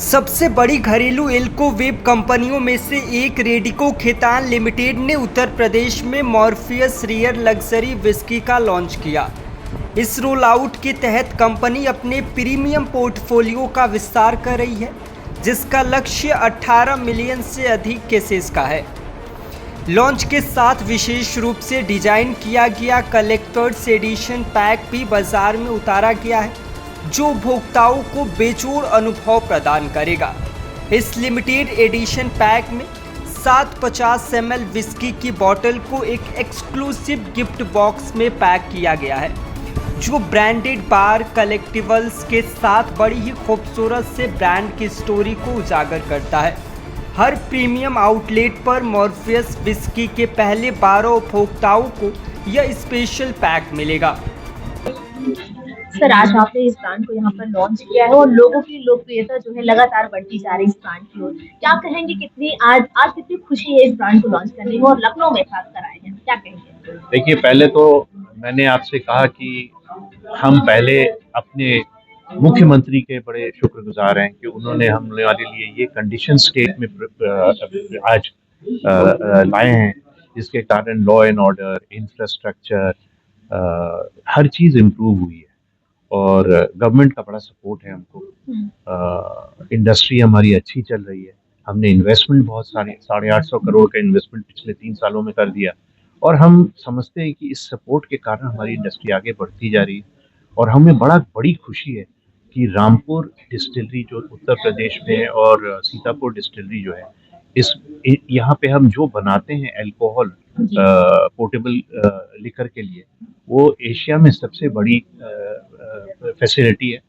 सबसे बड़ी घरेलू एल्कोवेब कंपनियों में से एक रेडिको खैतान लिमिटेड ने उत्तर प्रदेश में मॉर्फियस रियर लग्जरी विस्की का लॉन्च किया। इस रोल आउट के तहत कंपनी अपने प्रीमियम पोर्टफोलियो का विस्तार कर रही है, जिसका लक्ष्य 18 मिलियन से अधिक केसेस का है। लॉन्च के साथ विशेष रूप से डिजाइन किया गया कलेक्टर्स एडिशन पैक भी बाजार में उतारा गया है, जो उपभोक्ताओं को बेजोड़ अनुभव प्रदान करेगा। इस लिमिटेड एडिशन पैक में 750 ml विस्की की बोतल को एक एक्सक्लूसिव गिफ्ट बॉक्स में पैक किया गया है, जो ब्रांडेड बार कलेक्टिबल्स के साथ बड़ी ही खूबसूरत से ब्रांड की स्टोरी को उजागर करता है। हर प्रीमियम आउटलेट पर मॉर्फियस विस्की के पहले 12 उपभोक्ताओं को यह स्पेशल पैक मिलेगा। सर, आज आपने इस ब्रांड को यहाँ पर लॉन्च किया है और लोगों की लोकप्रियता जो है लगातार बढ़ती जा रही है इस ब्रांड की ओर। क्या कहेंगे, कितनी आज कितनी खुशी है इस ब्रांड को लॉन्च करने में और लखनऊ में खास कर आए हैं, क्या कहेंगे? देखिए, पहले तो मैंने आपसे कहा कि हम पहले अपने मुख्यमंत्री के बड़े शुक्रगुजार हैं कि उन्होंने हमारे लिए ये कंडीशन स्टेट में आज लाए हैं, जिसके कारण law and order, infrastructure, her cheese improve हुई है और गवर्नमेंट का बड़ा सपोर्ट है हमको। इंडस्ट्री हमारी अच्छी चल रही है। हमने इन्वेस्टमेंट बहुत सारे 850 करोड़ का इन्वेस्टमेंट पिछले 3 सालों में कर दिया और हम समझते हैं कि इस सपोर्ट के कारण हमारी इंडस्ट्री आगे बढ़ती जा रही है। और हमें बड़ी खुशी है कि रामपुर डिस्टिलरी जो उत्तर प्रदेश में है और सीतापुर डिस्टिलरी जो है, यहाँ पे हम जो बनाते हैं अल्कोहल पोर्टेबल लिकर के लिए, वो एशिया में सबसे बड़ी फैसिलिटी है।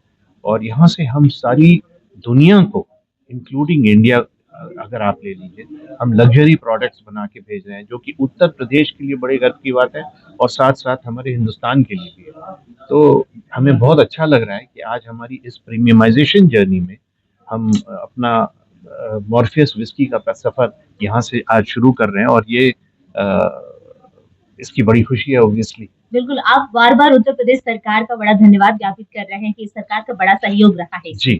और यहाँ से हम सारी दुनिया को इंक्लूडिंग इंडिया, अगर आप ले लीजिए, हम लग्जरी प्रोडक्ट्स बना के भेज रहे हैं, जो कि उत्तर प्रदेश के लिए बड़े गर्व की बात है और साथ साथ हमारे हिंदुस्तान के लिए भी है। तो हमें बहुत अच्छा लग रहा है कि आज हमारी इस प्रीमियमाइजेशन जर्नी में हम अपना मॉर्फियस विस्की का सफर यहाँ से आज शुरू कर रहे हैं और ये इसकी बड़ी खुशी है ऑब्वियसली। बिल्कुल, आप बार-बार उत्तर प्रदेश सरकार का बड़ा धन्यवाद ज्ञापित कर रहे हैं कि सरकार का बड़ा सहयोग रहा है जी।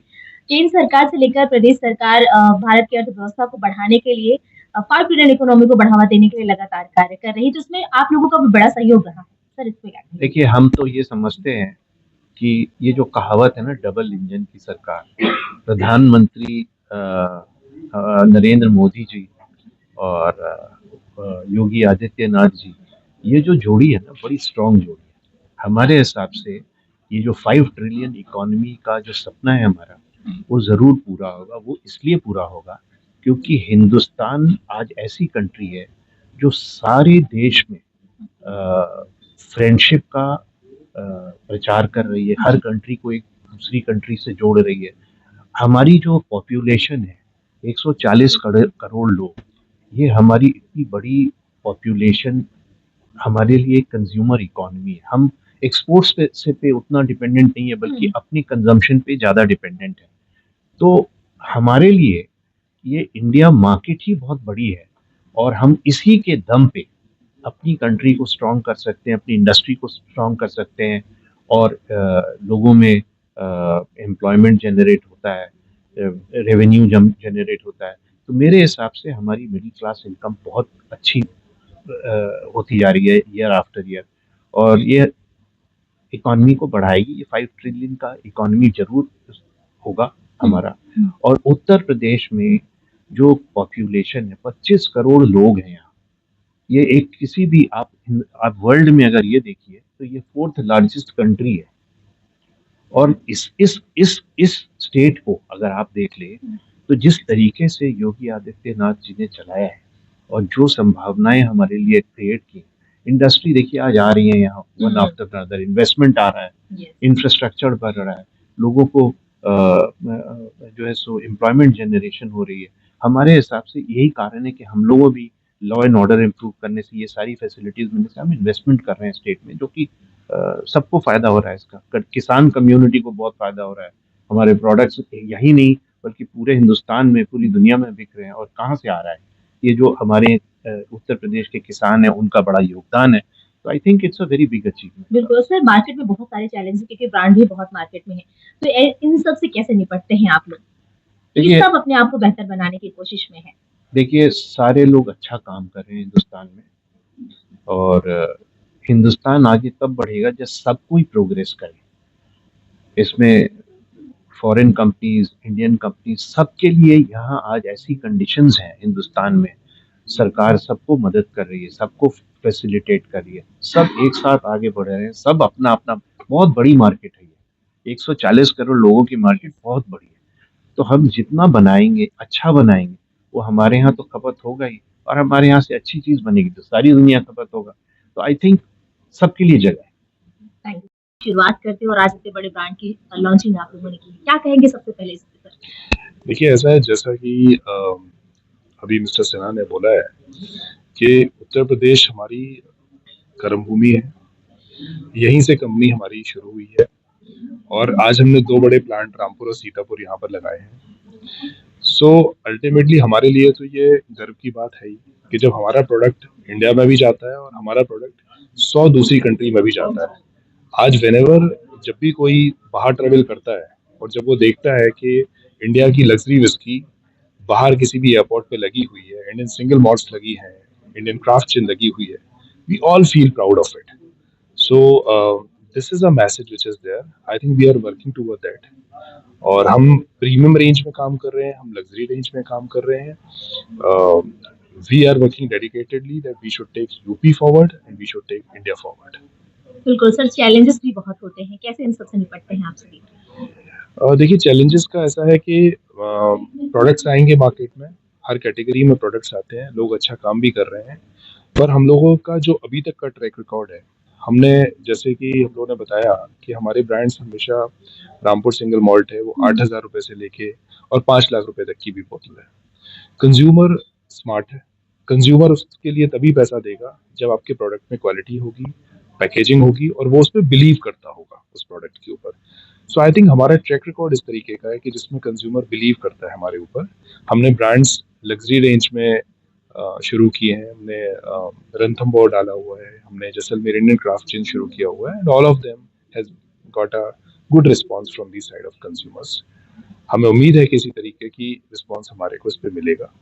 केंद्र सरकार से लेकर प्रदेश सरकार भारत की अर्थव्यवस्था को बढ़ाने के लिए, 5 ट्रिलियन इकोनॉमी को बढ़ावा देने के लिए लगातार कार्य कर रही है, जिसमें आप लोगों का भी बड़ा सहयोग रहा है। सर, इस पे क्या कहेंगे? देखिए, हम तो ये समझते हैं कि ये जो कहावत है ना, डबल इंजन की सरकार, प्रधानमंत्री नरेंद्र मोदी जी और योगी आदित्यनाथ जी, ये जो जोड़ी है ना, बड़ी स्ट्रॉन्ग जोड़ी है। हमारे हिसाब से ये जो 5 ट्रिलियन इकोनॉमी का जो सपना है हमारा, वो ज़रूर पूरा होगा। वो इसलिए पूरा होगा क्योंकि हिंदुस्तान आज ऐसी कंट्री है जो सारे देश में फ्रेंडशिप का प्रचार कर रही है, हर कंट्री को एक दूसरी कंट्री से जोड़ रही है। हमारी जो पॉपुलेशन है 140 करोड़ लोग, ये हमारी इतनी बड़ी पॉपुलेशन हमारे लिए कंज्यूमर इकोनॉमी है। हम एक्सपोर्ट्स पे उतना डिपेंडेंट नहीं है, बल्कि अपनी कंजम्पशन पे ज़्यादा डिपेंडेंट है। तो हमारे लिए ये इंडिया मार्केट ही बहुत बड़ी है और हम इसी के दम पे अपनी कंट्री को स्ट्रॉन्ग कर सकते हैं, अपनी इंडस्ट्री को स्ट्रॉन्ग कर सकते हैं और लोगों में एम्प्लॉयमेंट जनरेट होता है, रेवेन्यू जनरेट होता है। तो मेरे हिसाब से हमारी मिडिल क्लास इनकम बहुत अच्छी होती जा रही है ईयर आफ्टर ईयर और ये इकोनॉमी को बढ़ाएगी। ये 5 ट्रिलियन का इकोनॉमी जरूर होगा हमारा। और उत्तर प्रदेश में जो पॉपुलेशन है, 25 करोड़ लोग हैं यहाँ। ये एक किसी भी आप वर्ल्ड में अगर ये देखिए तो ये 4th लार्जेस्ट कंट्री है। और इस स्टेट को अगर आप देख ले तो जिस तरीके से योगी आदित्यनाथ जी ने चलाया है और जो संभावनाएं हमारे लिए क्रिएट की, इंडस्ट्री देखिए आज आ रही है यहाँ, वन आफ्टर अनदर इन्वेस्टमेंट आ रहा है, इंफ्रास्ट्रक्चर बढ़ रहा है, लोगों को जो है सो एम्प्लॉयमेंट जनरेशन हो रही है। हमारे हिसाब से यही कारण है कि हम लोगों भी लॉ एंड ऑर्डर इम्प्रूव करने से, ये सारी फैसिलिटीज मिलने से हम इन्वेस्टमेंट कर रहे हैं स्टेट में, जो कि सबको फायदा हो रहा है इसका। किसान कम्युनिटी को बहुत फायदा हो रहा है। हमारे प्रोडक्ट्स यही नहीं बल्कि पूरे हिंदुस्तान में, पूरी दुनिया में बिक रहे हैं। और कहाँ से आ रहा है? ये जो हमारे उत्तर प्रदेश के किसान हैं, उनका बड़ा योगदान है। तो I think it's a very big achievement. बिल्कुल सर, मार्केट में बहुत सारे चैलेंज है क्योंकि ब्रांड भी बहुत मार्केट में है, तो इन सब से कैसे निपटते हैं आप लोग? कि देखिए सब अपने आप को बेहतर बनाने की कोशिश में है? देखिए सारे लोग अच्छा काम कर रहे हैं हिंदुस्तान में, और हिंदुस्तान आगे तब बढ़ेगा जब सब कोई प्रोग्रेस करे। इसमें फॉरेन कंपनीज, इंडियन कंपनीज, सबके लिए यहाँ आज ऐसी कंडीशंस हैं हिंदुस्तान में। सरकार सबको मदद कर रही है, सबको फैसिलिटेट कर रही है, सब एक साथ आगे बढ़ रहे हैं, सब अपना अपना, बहुत बड़ी मार्केट है ये, 140 करोड़ लोगों की मार्केट बहुत बड़ी है। तो हम जितना बनाएंगे, अच्छा बनाएंगे, वो हमारे यहाँ तो खपत होगा ही, और हमारे यहाँ से अच्छी चीज बनेगी तो सारी दुनिया खपत होगा। तो आई थिंक सबके लिए जगह है। Thank you. शुरुआत करते हैं और आज इतने बड़े ब्रांड की लॉन्चिंग आप लोगों ने की। क्या कहेंगे सबसे पहले इस पर? देखिए ऐसा है जैसा कि अभी मिस्टर सिन्हा ने बोला है कि उत्तर प्रदेश हमारी कर्म भूमि है, यहीं से कंपनी हमारी शुरू हुई है और आज हमने 2 बड़े प्लांट रामपुर और सीतापुर यहाँ पर लगाए हैं। सो अल्टीमेटली हमारे लिए तो ये गर्व की बात है ही कि जब हमारा प्रोडक्ट इंडिया में भी जाता है और हमारा प्रोडक्ट 100 दूसरी कंट्री में भी जाता है। आज व्हेनेवर जब भी कोई बाहर ट्रेवल करता है और जब वो देखता है कि इंडिया की लग्जरी विस्की बाहर किसी भी एयरपोर्ट पे लगी हुई है, इंडियन सिंगल मॉल्ट्स लगी हैं, इंडियन क्राफ्ट जिन लगी हुई है, we all feel proud of it. So this is a message which is there. I think we are working toward that. और हम प्रीमियम रेंज में काम कर रहे हैं, हम लग्जरी रेंज में काम कर रहे हैं। We are working dedicatedly that we should take UP forward and we should take India forward. बिल्कुल सर, चैलेंजेस भी बहुत होते हैं, कैसे इन सबसे निपटते हैं आप सभी? देखिए चैलेंजेस का ऐसा है कि प्रोडक्ट्स आएंगे मार्केट में, हर कैटेगरी में प्रोडक्ट्स आते हैं, लोग अच्छा काम भी कर रहे हैं, पर हम लोगों का जो अभी तक का ट्रैक रिकॉर्ड है, हमने जैसे कि हम लोगों ने बताया कि हमारे ब्रांड्स हमेशा रामपुर सिंगल मॉल्ट है वो 8,000 रुपये से लेके और 5 लाख रुपए तक की भी बोतल है। कंज्यूमर स्मार्ट है, कंज्यूमर उसके लिए तभी पैसा देगा जब आपके प्रोडक्ट में क्वालिटी होगी, पैकेजिंग होगी और वो उस पर बिलीव करता होगा उस प्रोडक्ट के ऊपर। सो आई थिंक हमारा ट्रैक रिकॉर्ड इस तरीके का है कि जिसमें कंज्यूमर बिलीव करता है हमारे ऊपर। हमने ब्रांड्स लग्जरी रेंज में शुरू किए हैं, हमने रणथंबोर डाला हुआ है, हमने जैसलमेर इंडियन क्राफ्ट जिन शुरू किया हुआ है, and all of them has got a good response from the side of consumers. हमें उम्मीद है कि इसी तरीके की रिस्पॉन्स हमारे को इस पे मिलेगा।